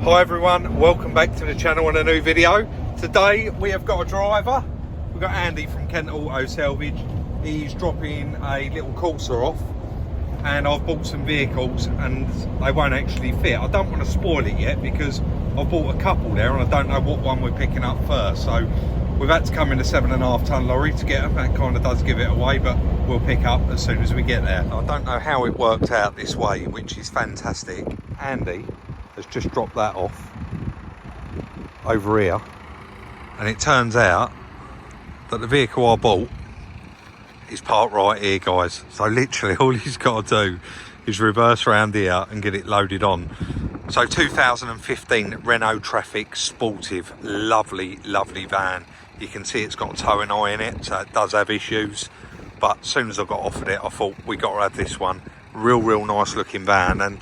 Hi everyone, welcome back to the channel and a new video. Today we have got a driver. We've got Andy from Kent Auto Salvage. He's dropping a little Corsa off and I've bought some vehicles and they won't actually fit. I don't want to spoil it yet because I've bought a couple there and I don't know what one we're picking up first. So we've had to come in a 7.5 ton lorry to get them. That kind of does give it away, but we'll pick up as soon as we get there. I don't know how it worked out this way, which is fantastic. Andy has just dropped that off over here, and it turns out that the vehicle I bought is parked right here, guys. So literally all he's got to do is reverse around here and get it loaded on. So 2015 Renault Traffic Sportive, lovely van. You can see it's got a towing eye in it, so it does have issues, but as soon as I got offered it I thought we got to have this one. Real nice looking van, and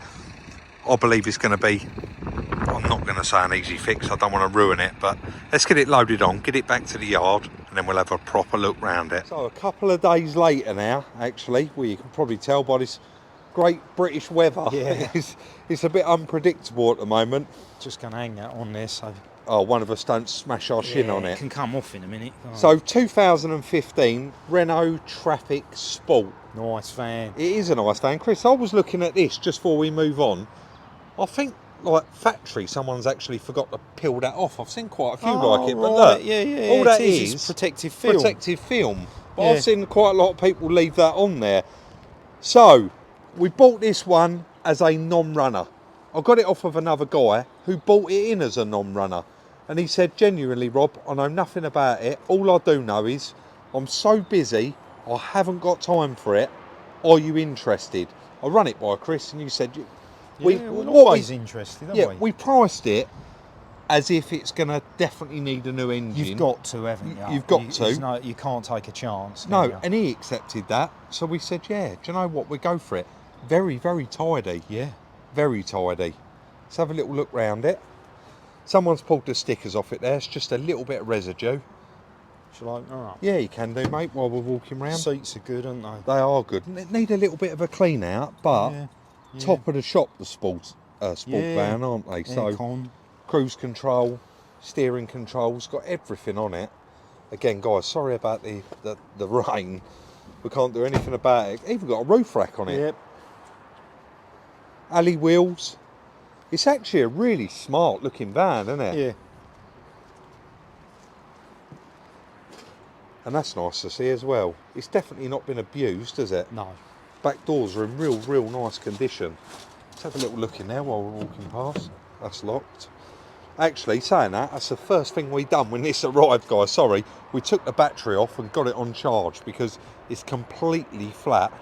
I believe it's going to be, I'm not going to say an easy fix, I don't want to ruin it, but let's get it loaded on, get it back to the yard, and then we'll have a proper look round it. So a couple of days later now, actually, well, you can probably tell by this great British weather. Yeah. It's a bit unpredictable at the moment. Just going to hang that on there so... Oh, one of us don't smash our shin on it. It can come off in a minute. So 2015 Renault Traffic Sport. Nice van. It is a nice van. Chris, I was looking at this just before we move on. I think, like, factory, someone's actually forgot to peel that off. I've seen quite a few like it, but look, all that is protective film. Protective film. But I've seen quite a lot of people leave that on there. So, we bought this one as a non-runner. I got it off of another guy who bought it in as a non-runner. And he said, genuinely, Rob, I know nothing about it. All I do know is I'm so busy, I haven't got time for it. Are you interested? I run it by Chris and you said... we're always interested, aren't we? Yeah, we priced it as if it's going to definitely need a new engine. You've got to, haven't you? You've got to. No, you can't take a chance. No, and he accepted that. So we said, yeah, do you know what? We'll go for it. Very tidy. Yeah. Very tidy. Let's have a little look round it. Someone's pulled the stickers off it there. It's just a little bit of residue. Shall I open her up? Yeah, you can do, mate, while we're walking round. Seats are good, aren't they? They are good. They need a little bit of a clean out, but... Yeah. Top of the shop, the sport van, aren't they? So cruise control, steering controls, got everything on it. Again, guys, sorry about the rain. We can't do anything about it. Even got a roof rack on it. Yep. Alley wheels. It's actually a really smart looking van, isn't it? Yeah. And that's nice to see as well. It's definitely not been abused, has it? No. Back doors are in real nice condition. Let's have a little look in there while we're walking past. That's locked. Actually, saying that, that's the first thing we done when this arrived, guys. Sorry, we took the battery off and got it on charge because it's completely flat.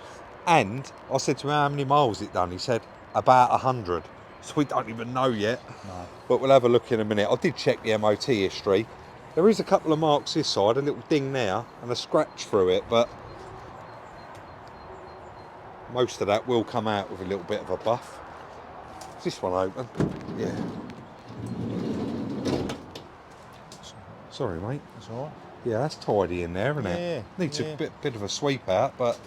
And I said to him, how many miles it done? He said about 100. So we don't even know yet. No. But we'll have a look in a minute. I did check the MOT history. There is a couple of marks this side, a little ding there and a scratch through it, but most of that will come out with a little bit of a buff. Is this one open? Yeah. Sorry, mate. That's all right. Yeah, that's tidy in there, isn't it? Yeah. Needs a bit of a sweep out, but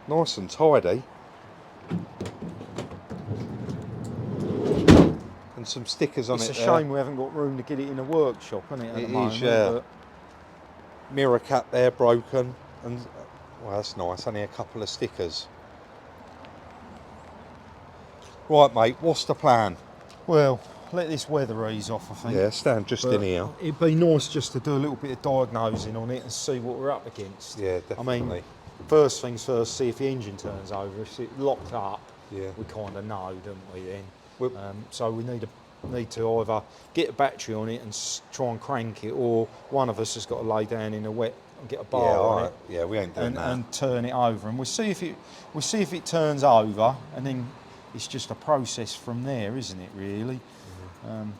nice and tidy. And some stickers on it. It's a shame we haven't got room to get it in a workshop, isn't it? It is, yeah. But mirror cap there broken, and well, that's nice. Only a couple of stickers. Right, mate, what's the plan? Well, let this weather ease off, I think. Yeah, stand just in here. It'd be nice just to do a little bit of diagnosing on it and see what we're up against. Yeah, definitely. I mean, first things first, see if the engine turns over. If it's locked up, yeah, we kind of know, don't we, then? So we need to either get a battery on it and try and crank it, or one of us has got to lay down in the wet and get a bar on it. Yeah, we ain't doing that. And turn it over, and we'll see if it turns over, and then it's just a process from there, isn't it, really? Mm-hmm.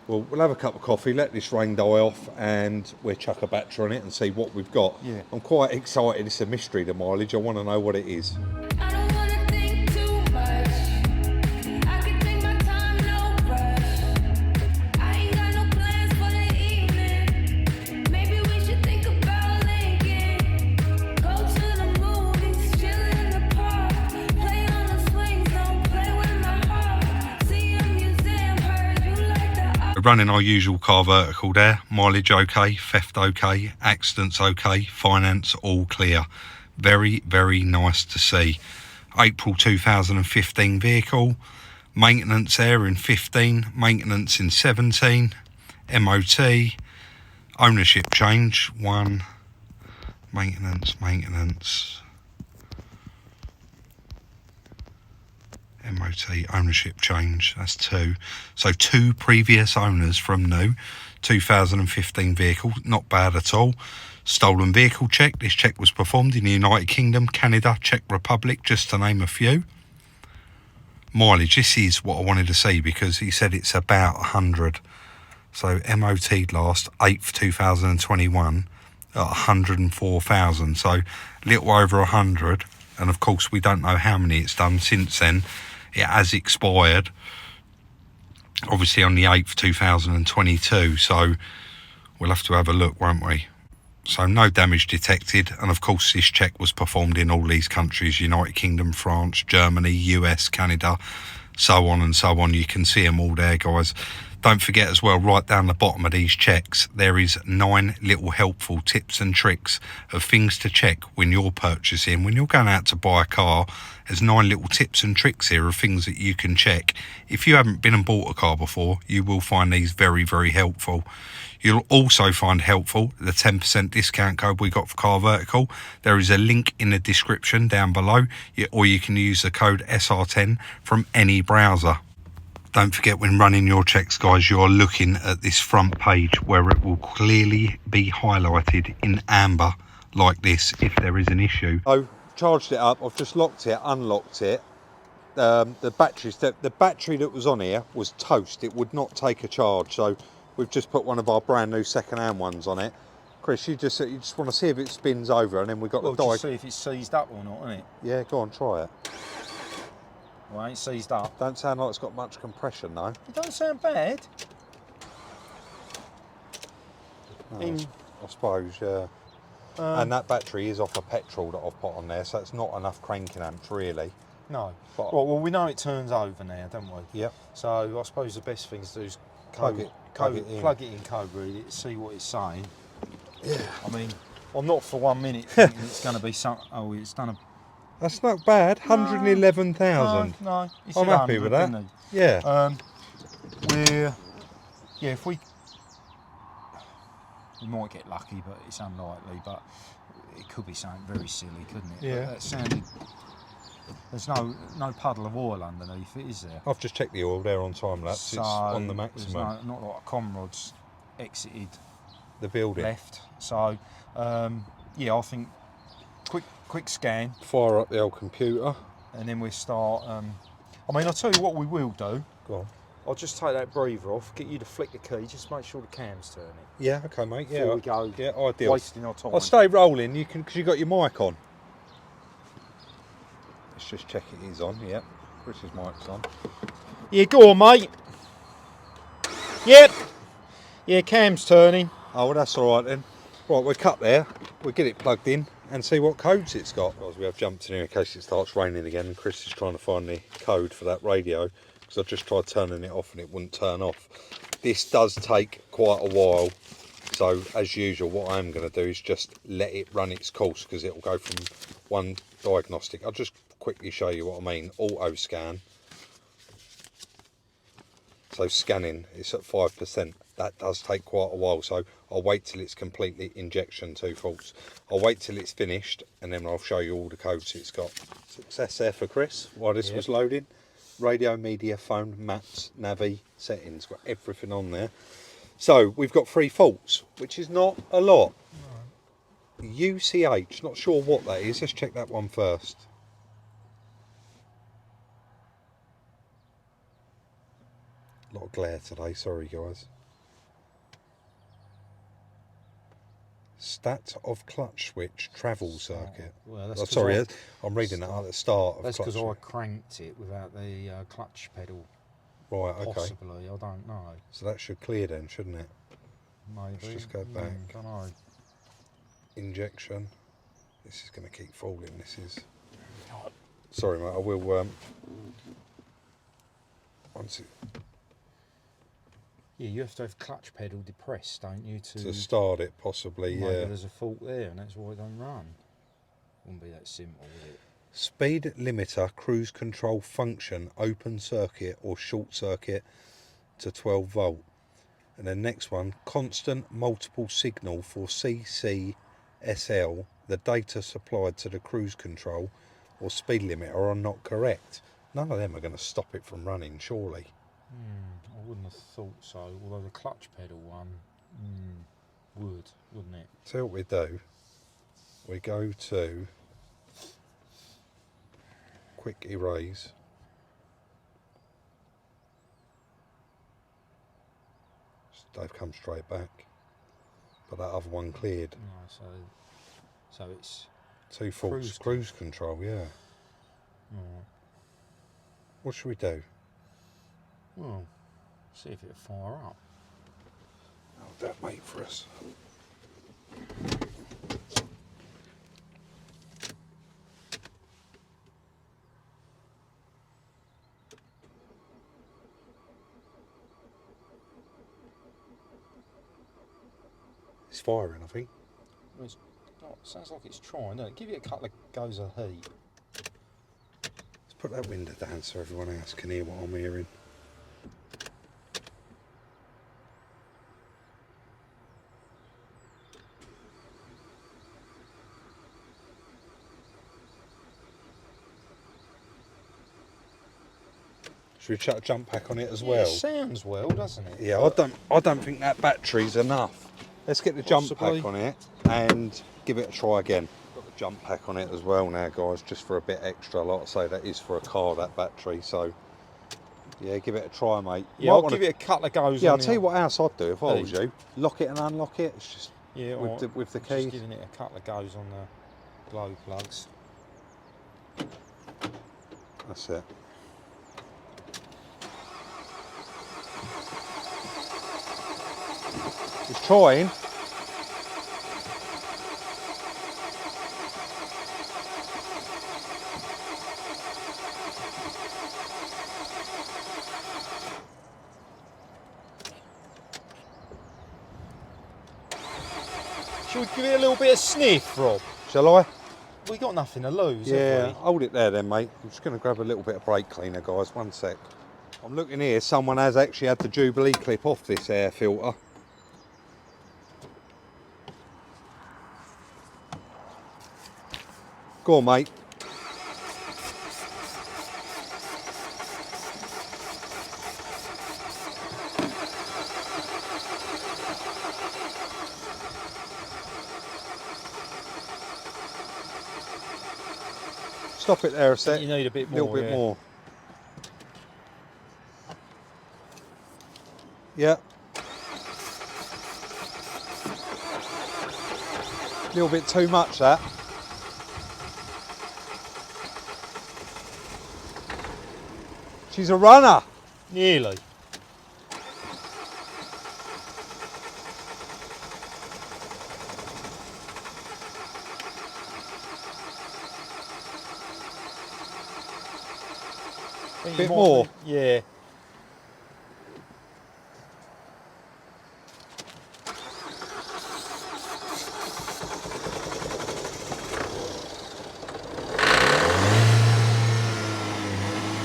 Well, we'll have a cup of coffee, let this rain die off, and we'll chuck a battery on it and see what we've got. Yeah. I'm quite excited. It's a mystery, the mileage. I want to know what it is. running our usual car vertical there. Mileage okay, theft okay, accidents okay, finance all clear. Very, very nice to see. April 2015 vehicle. Maintenance there in 15, maintenance in 17, MOT, ownership change 1, maintenance, MOT, ownership change, that's 2. So 2 previous owners from new. 2015 vehicle, not bad at all. Stolen vehicle check. This check was performed in the United Kingdom, Canada, Czech Republic, just to name a few. Mileage, this is what I wanted to see because he said it's about 100. So MOT last 8th 2021 at 104,000. So a little over 100. And of course we don't know how many it's done since then. It has expired obviously on the 8th 2022. So we'll have to have a look, won't we? So no damage detected, and of course this check was performed in all these countries: United Kingdom, France, Germany, US, Canada, so on and so on. You can see them all there, guys. Don't forget as well, right down the bottom of these checks, there is 9 little helpful tips and tricks of things to check when you're purchasing. When you're going out to buy a car, there's 9 little tips and tricks here of things that you can check. If you haven't been and bought a car before, you will find these very, very helpful. You'll also find helpful the 10% discount code we got for Car Vertical. There is a link in the description down below, or you can use the code SR10 from any browser. Don't forget, when running your checks, guys, you're looking at this front page where it will clearly be highlighted in amber like this if there is an issue. So charged it up, I've just locked it, unlocked it. The battery that was on here was toast. It would not take a charge, so we've just put one of our brand new second-hand ones on it. Chris, you just want to see if it spins over, and then we've got the just see if it's seized up or not, isn't it? Yeah, go on, try it. Well, it ain't seized up. Don't sound like it's got much compression though. It don't sound bad. No, I suppose, yeah. And that battery is off a petrol that I've put on there, so it's not enough cranking amps really. No. But well, we know it turns over now, don't we? Yep. So I suppose the best thing to do is plug it in code, really, to see what it's saying. Yeah. I mean, I'm not for 1 minute thinking it's going to be something. Oh, it's done a. That's not bad. 111,000. No, I'm happy with that. Yeah. If we might get lucky, but it's unlikely. But it could be something very silly, couldn't it? Yeah. But that sounded. There's no puddle of oil underneath it, is there? I've just checked the oil there on time lapse. So it's on the maximum. Not like comrades exited the building. Left. So yeah, I think quick scan. Fire up the old computer. And then we start. I mean, I'll tell you what we will do. Go on. I'll just take that breather off, get you to flick the key, just make sure the cam's turning. Yeah, okay, mate. Yeah. Before we go. Yeah, ideal. Wasting our time. I'll stay rolling. You can, because you got your mic on. Let's just check it is on. Yep. Chris's mic's on. Yeah, go on, mate. Yep. Yeah, cam's turning. Oh, well, that's all right then. Right, we'll cut there. We'll get it plugged in and see what codes it's got. Guys, we have jumped in here in case it starts raining again, and Chris is trying to find the code for that radio, because I just tried turning it off and it wouldn't turn off. This does take quite a while, so as usual what I'm going to do is just let it run its course, because it will go from one diagnostic. I'll just quickly show you what I mean. Auto scan. So scanning is at 5%. That does take quite a while, so I'll wait till it's completely injection 2 faults. I'll wait till it's finished and then I'll show you all the codes it's got. Success there for Chris while this was loading. Radio, media, phone, maps, navi, settings, got everything on there. So we've got 3 faults, which is not a lot. No. UCH, not sure what that is. Let's check that one first. A lot of glare today, sorry guys. Stat of clutch switch travel circuit. Well, that's sorry, I'm reading that at the start. That's because I cranked it without the clutch pedal. Right, okay. Possibly, I don't know. So that should clear then, shouldn't it? Maybe. Let's just go back. Don't know. Injection. This is going to keep falling. This is. Sorry, mate. I will. Once it. Yeah, you have to have clutch pedal depressed, don't you, to start it, possibly. Maybe Yeah. there's a fault there, and that's why it don't run. Wouldn't be that simple, would it? Speed limiter, cruise control function, open circuit or short circuit to 12 volt. And then next one, constant multiple signal for CCSL. The data supplied to the cruise control or speed limiter are not correct. None of them are going to stop it from running, surely. I wouldn't have thought so, although the clutch pedal one would, wouldn't it? So what we do, we go to quick erase. They've come straight back, but that other one cleared. No, so it's 2 faults, cruise control, yeah. Right. What should we do? Well, see if it'll fire up. Hold that, mate, for us. It's firing, I think. Well, it's not, sounds like it's trying, doesn't it? Give it a couple of goes of heat. Let's put that window down so everyone else can hear what I'm hearing. Should we chuck a jump pack on it as well? It sounds well, doesn't it? Yeah, I don't think that battery's enough. Let's get the jump pack on it and give it a try again. Got the jump pack on it as well now, guys, just for a bit extra. Like I say, that is for a car, that battery. So yeah, give it a try, mate. Yeah, I'll give it a couple of goes. Yeah, I'll tell you what else I'd do if I was you. Lock it and unlock it. It's just with the keys. Just giving it a couple of goes on the glow plugs. That's it. It's trying. Should we give it a little bit of sniff, Rob? Shall I? We got nothing to lose, Yeah, have we? hold it there then, mate. I'm just going to grab a little bit of brake cleaner, guys. 1 sec. I'm looking here. Someone has actually had the Jubilee clip off this air filter. Go on, mate. Stop it there a sec. You need a bit A more. little bit more. Yeah. A little bit too much, that. She's a runner. Nearly. Bit more. Yeah.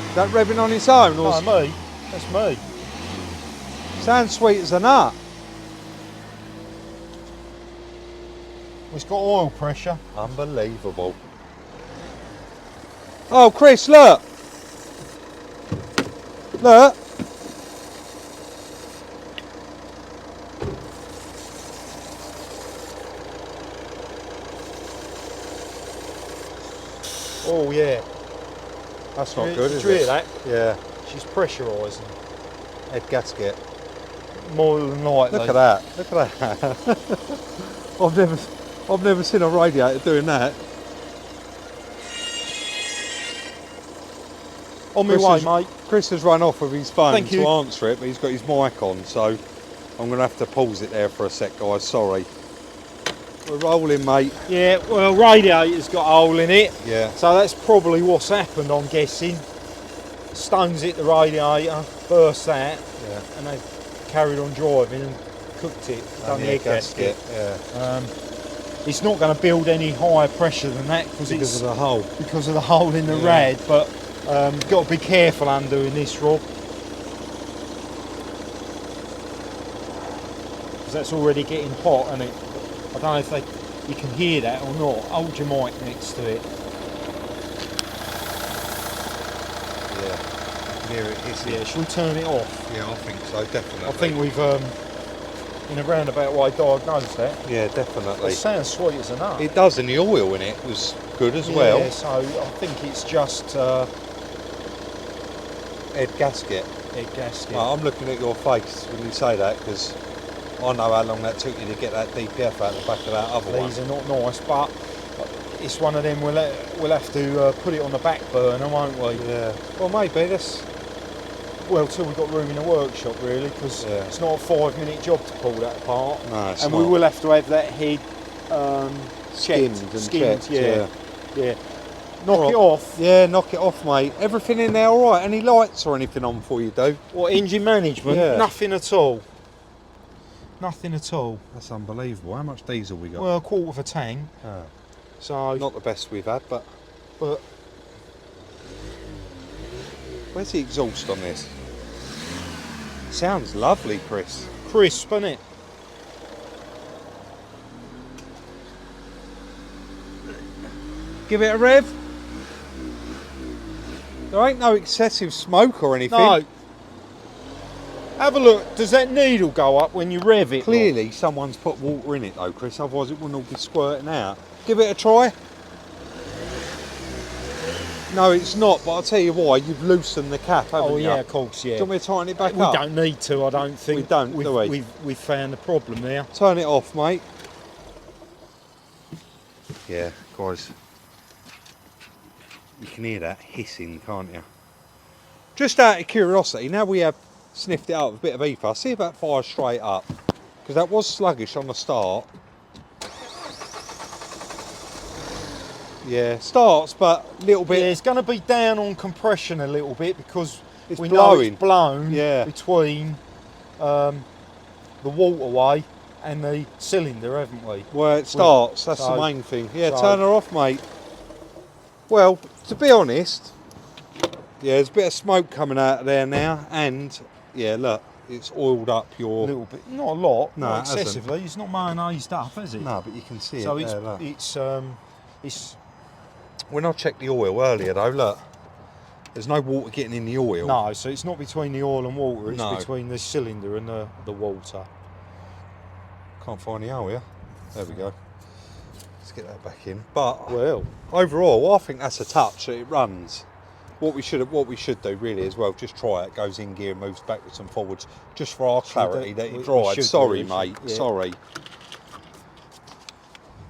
Is that revving on its own? Or No, me. That's me. sounds sweet as a nut. It's got oil pressure. Unbelievable. Oh, Chris, look. Look. Oh yeah. That's not Did good, you is hear it? that? Yeah. She's pressurising. Head gasket. More than likely. Look at that. Look at that. I've never seen a radiator doing that. On my way, mate. Chris has run off with his phone Thank to you. answer it, but he's got his mic on, so I'm going to have to pause it there for a sec, guys. Sorry. We're rolling, mate. Yeah, well, radiator's got a hole in it. Yeah. So that's probably what's happened, I'm guessing. Stones hit the radiator, burst that, Yeah. and they carried on driving and cooked it, done the egg gasket. Yeah. It's not going to build any higher pressure than that because of the hole. Because of the hole in the rad, but you've got to be careful undoing this, Rob. Because that's already getting hot, isn't it? I don't know if you can hear that or not. Hold your mic next to it. Yeah, I can hear it hissing. Yeah, should we turn it off? Yeah, I think so, definitely. I think we've, in a roundabout way, diagnosed that. Yeah, definitely. It sounds sweet as a nut. It does, and the oil in it was good as well. Yeah, so I think it's just Head gasket. egg gasket. Well, I'm looking at your face when you say that, because I know how long that took you to get that DPF out the back of that other one. These are not nice, but it's one of them we'll have to put it on the back burner, won't we? Yeah. Well, maybe this. Well, till we've got room in the workshop, really, because it's not a 5-minute job to pull that apart. No, it's and not. we will have to have that head Skimmed and checked, yeah. Knock it off. Yeah, knock it off, mate. Everything in there all right? Any lights or anything on for you, Dave? What, engine management? Yeah. Nothing at all. Nothing at all. That's unbelievable. How much diesel we got? Well, a quarter of a tank. Oh. So Not the best we've had, but but where's the exhaust on this? Sounds lovely, Chris. crisp, isn't it? Give it a rev. There ain't no excessive smoke or anything. No. Have a look. Does that needle go up when you rev it? Clearly, someone's put water in it though, Chris. Otherwise, it wouldn't all be squirting out. Give it a try. No, it's not. But I'll tell you why. You've loosened the cap, haven't you? Oh yeah, of course, yeah. Do you want me to tighten it back We up? don't need to, I don't think. We don't, do we? We've found the problem there. Turn it off, mate. Yeah, guys. You can hear that hissing, can't you? Just out of curiosity, now we have sniffed it out with a bit of ether, see if that fires straight up. Because that was sluggish on the start. Yeah, starts, but a little bit. Yeah, it's going to be down on compression a little bit because It's we blowing. know it's blown Yeah. between the waterway and the cylinder, haven't we? Well, it starts, that's so- the main thing. Yeah, so- turn her off, mate. Well, to be honest, yeah, there's a bit of smoke coming out of there now, and yeah, look, it's oiled up A your. little bit, not a lot, No, not it hasn't. excessively. It's not mayonnaised up, is it? No, but you can see So it there, look. it's When I checked the oil earlier though, look, there's no water getting in the oil. no, so it's not between the oil and water. It's No. between the cylinder and the water. Can't find the oil, yeah? There we go. Let's get that back in. But Well, overall, I think that's a touch that it runs. What we should do really as well, just try it, goes in gear, moves backwards and forwards, just for our clarity that we it should drives. do, Sorry, we should, mate, yeah. sorry.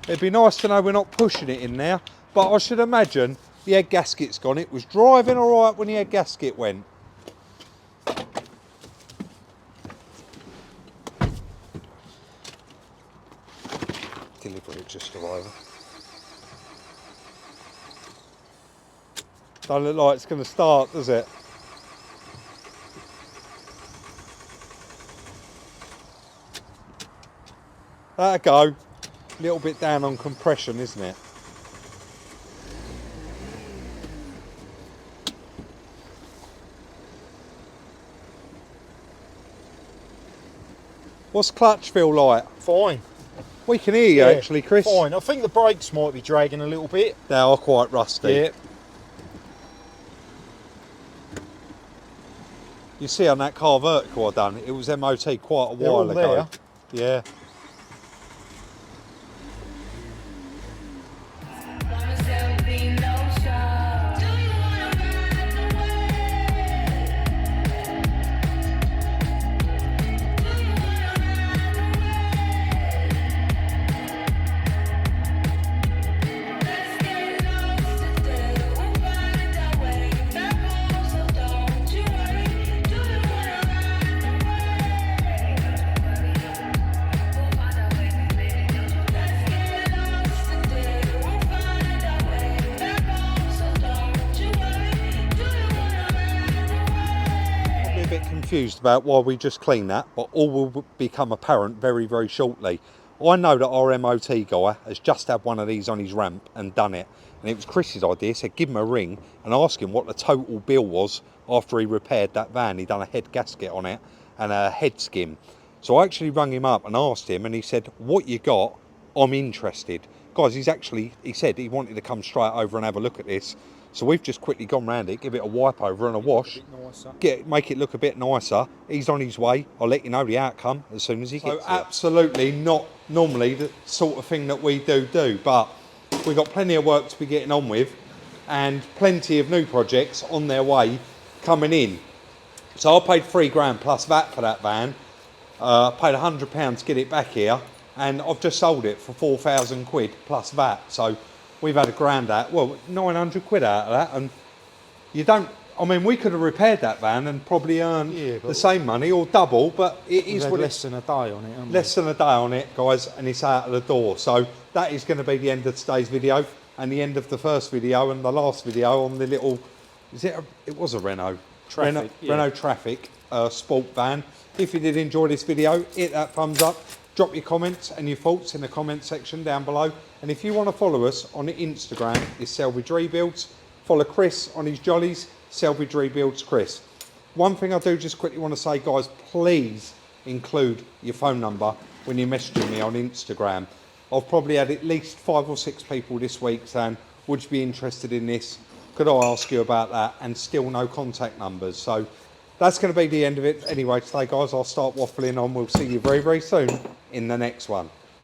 It'd be nice to know we're not pushing it in there, but I should imagine the egg gasket's gone. It was driving all right when the egg gasket went. Delivery just arrived. Don't look like it's going to start, does it? That'll go. A little bit down on compression, isn't it? What's clutch feel like? fine. We can hear you Yeah, actually, Chris. Fine. I think the brakes might be dragging a little bit. They are quite rusty. Yeah. You see on that car vertical I done, it was MOT quite a They're while all ago. there. Yeah. confused about why we just cleaned that, but all will become apparent very, very shortly. I know that our MOT guy has just had one of these on his ramp and done it. And it was Chris's idea, said give him a ring and ask him what the total bill was after he repaired that van. He'd done a head gasket on it and a head skim. So I actually rung him up and asked him, and he said, what you got, I'm interested. Guys, he said he wanted to come straight over and have a look at this. So we've just quickly gone round it, give it a wipe over and a wash, make it look a bit nicer. He's on his way. I'll let you know the outcome as soon as he gets it. Absolutely not normally the sort of thing that we do, but we've got plenty of work to be getting on with and plenty of new projects on their way coming in. So I paid £3 plus VAT for that van. Paid £100 to get it back here, and I've just sold it for 4,000 quid plus VAT. So we've had £900 out of that, and you don't, I mean, we could have repaired that van and probably earned the same money or double, but it is what less than a day on it, less than a day on it, guys, and it's out of the door. So that is going to be the end of today's video and the end of the first video and the last video on the little, it was a Renault Traffic, Renault Traffic Sport van. If you did enjoy this video, hit that thumbs up, drop your comments and your thoughts in the comment section down below. And if you want to follow us on Instagram, it's Salvage Rebuilds. Follow Chris on his jollies, Salvage Rebuilds Chris. One thing I do just quickly want to say, guys, please include your phone number when you're messaging me on Instagram. I've probably had at least 5 or 6 people this week saying, would you be interested in this? Could I ask you about that? And still no contact numbers. So that's going to be the end of it. Anyway, today, guys, I'll start waffling on. We'll see you very, very soon in the next one.